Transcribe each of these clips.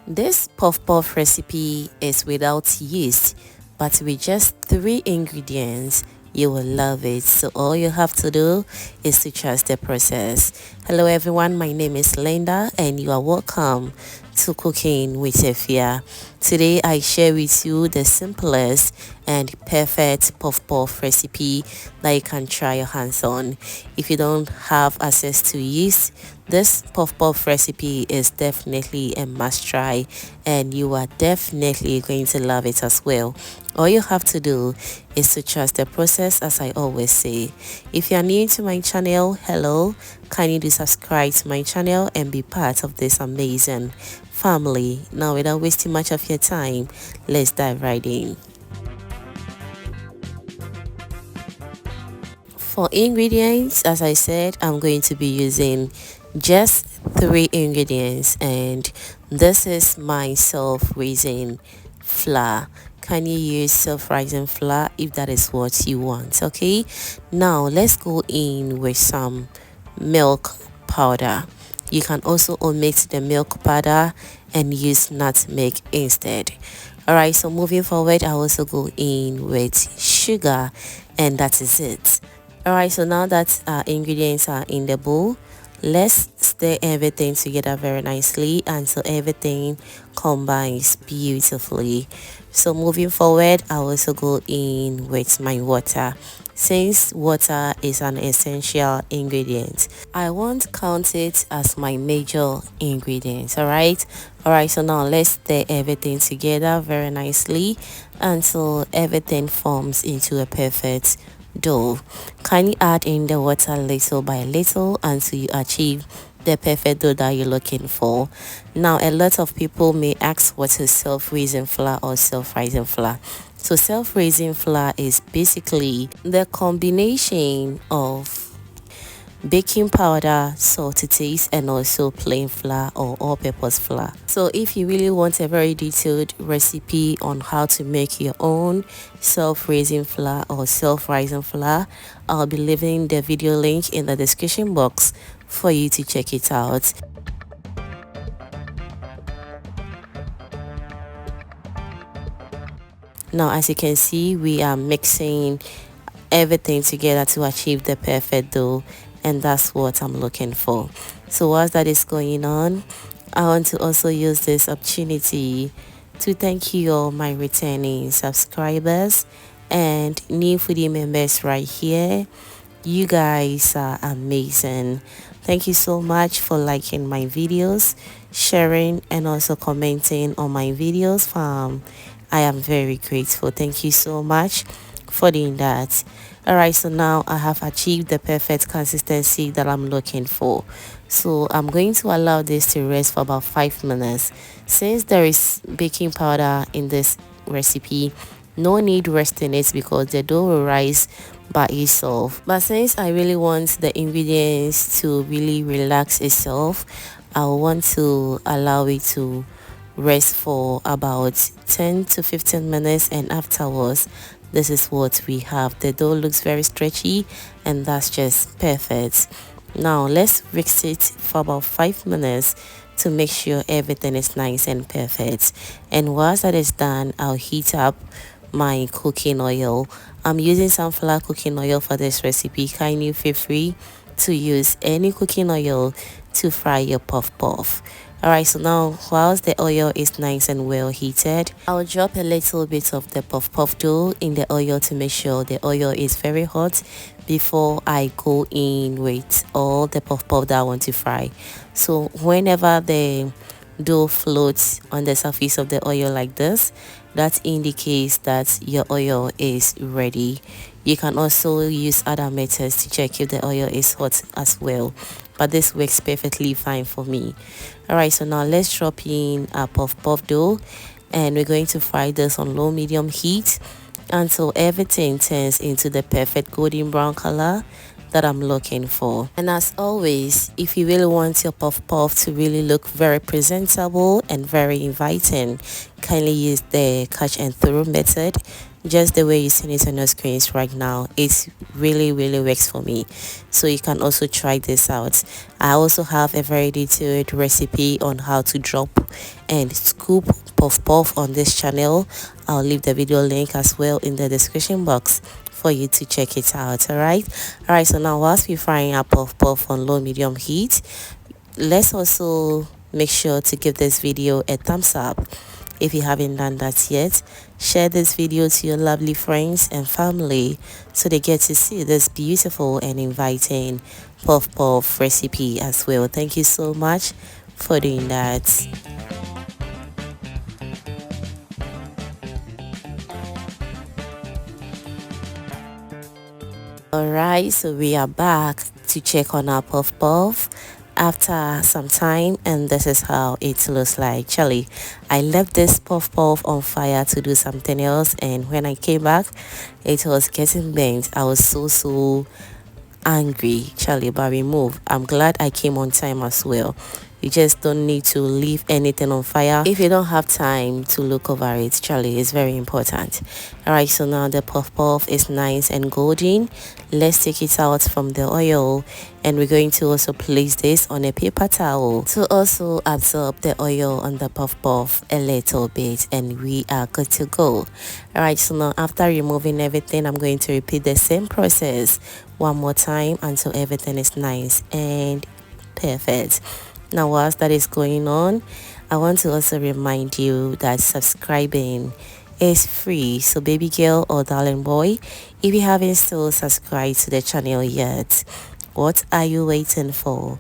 This puff puff recipe is without yeast, but with just 3 ingredients. You will love it. So all you have to do is to trust the process. Hello everyone, my name is Linda and you are welcome to Cooking with Efia. Today I share with you the simplest and perfect puff puff recipe that you can try your hands on. If you don't have access to yeast, this puff puff recipe is definitely a must try and you are definitely going to love it as well. All you have to do is to trust the process, as I always say. If you are new to my channel, hello, kindly do subscribe to my channel and be part of this amazing family. Now without wasting much of your time, let's dive right in. For ingredients, as I said, I'm going to be using just 3 ingredients, and this is my self-raising flour. Can you use self-rising flour if that is what you want? Okay, now let's go in with some milk powder. You can also omit the milk powder and use nutmeg instead. Alright, so moving forward, I also go in with sugar, and that is it. Alright, so now that our ingredients are in the bowl, let's stir everything together very nicely until everything combines beautifully. So moving forward, I also go in with my water. Since water is an essential ingredient, I won't count it as my major ingredient. Alright, so now let's stir everything together very nicely until everything forms into a perfect dough. Kindly add in the water little by little until you achieve the perfect dough that you're looking for. Now a lot of people may ask, what is self-raising flour or self-rising flour? So self-raising flour is basically the combination of baking powder, salt to taste, and also plain flour or all-purpose flour. So if you really want a very detailed recipe on how to make your own self-raising flour or self-rising flour, I'll be leaving the video link in the description box for you to check it out. Now as you can see, we are mixing everything together to achieve the perfect dough, and that's what I'm looking for. So whilst that is going on, I want to also use this opportunity to thank you all my returning subscribers and new foodie members right here. You guys are amazing. Thank you so much for liking my videos, sharing, and also commenting on my videos, fam. I am very grateful. Thank you so much for doing that. Alright, so now I have achieved the perfect consistency that I'm looking for. So I'm going to allow this to rest for about 5 minutes. Since there is baking powder in this recipe, no need resting it because the dough will rise by itself. But since I really want the ingredients to really relax itself, I want to allow it to rest for about 10 to 15 minutes, and afterwards this is what we have. The dough looks very stretchy, and that's just perfect. Now let's whisk it for about 5 minutes to make sure everything is nice and perfect. And once that is done, I'll heat up my cooking oil. I'm using sunflower cooking oil for this recipe. Kindly feel free to use any cooking oil to fry your puff puff. Alright, so now whilst the oil is nice and well heated, I'll drop a little bit of the puff puff dough in the oil to make sure the oil is very hot before I go in with all the puff puff that I want to fry. So whenever the dough floats on the surface of the oil like this, that indicates that your oil is ready. You can also use other methods to check if the oil is hot as well, but this works perfectly fine for me. Alright, so now let's drop in our puff puff dough, and we're going to fry this on low medium heat until everything turns into the perfect golden brown color that I'm looking for. And as always, if you really want your puff puff to really look very presentable and very inviting, kindly use the catch and throw method just the way you see it on your screens right now. It really works for me, so you can also try this out. I also have a very detailed recipe on how to drop and scoop puff puff on this channel. I'll leave the video link as well in the description box for you to check it out. All right, so now whilst we're frying our puff puff on low medium heat, let's also make sure to give this video a thumbs up. If you haven't done that yet, share this video to your lovely friends and family so they get to see this beautiful and inviting puff puff recipe as well. Thank you so much for doing that. Alright, so we are back to check on our puff puff after some time, and this is how it looks like. Charlie, I left this puff puff on fire to do something else, and when I came back it was getting burnt. I was so angry, Charlie, but remove. I'm glad I came on time as well. You just don't need to leave anything on fire if you don't have time to look over it. Charlie, is very important. Alright, so now the puff puff is nice and golden. Let's take it out from the oil, and we're going to also place this on a paper towel to also absorb the oil on the puff puff a little bit, and we are good to go. Alright, so now after removing everything, I'm going to repeat the same process one more time until everything is nice and perfect. Now whilst that is going on, I want to also remind you that subscribing is free. So baby girl or darling boy, if you haven't still subscribed to the channel yet, what are you waiting for?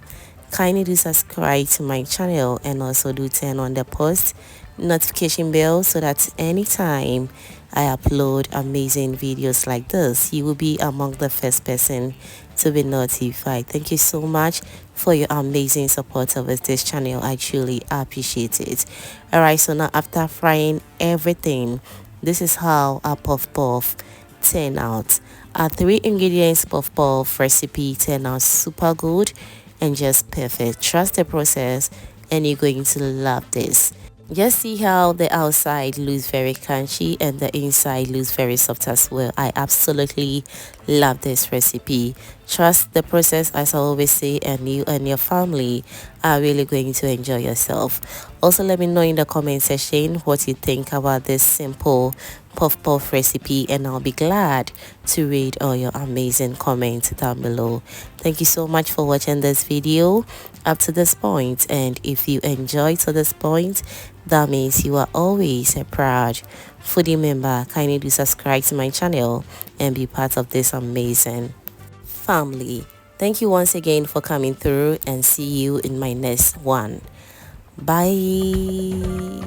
Kindly do subscribe to my channel, and also do turn on the post notification bell so that anytime I upload amazing videos like this, you will be among the first person to be notified. Thank you so much for your amazing support of this channel. I truly appreciate it. Alright, so now after frying everything, this is how our puff puff turn out. Our 3 ingredients puff puff recipe turn out super good and just perfect. Trust the process and you're going to love this. Just see how the outside looks very crunchy and the inside looks very soft as well. I absolutely love this recipe. Trust the process, as I always say, and you and your family are really going to enjoy yourself. Also, let me know in the comment section what you think about this simple puff puff recipe, and I'll be glad to read all your amazing comments down below. Thank you so much for watching this video up to this point, and if you enjoyed to this point, that means you are always a proud foodie member. Kindly do subscribe to my channel and be part of this amazing family. Thank you once again for coming through, and see you in my next one. Bye.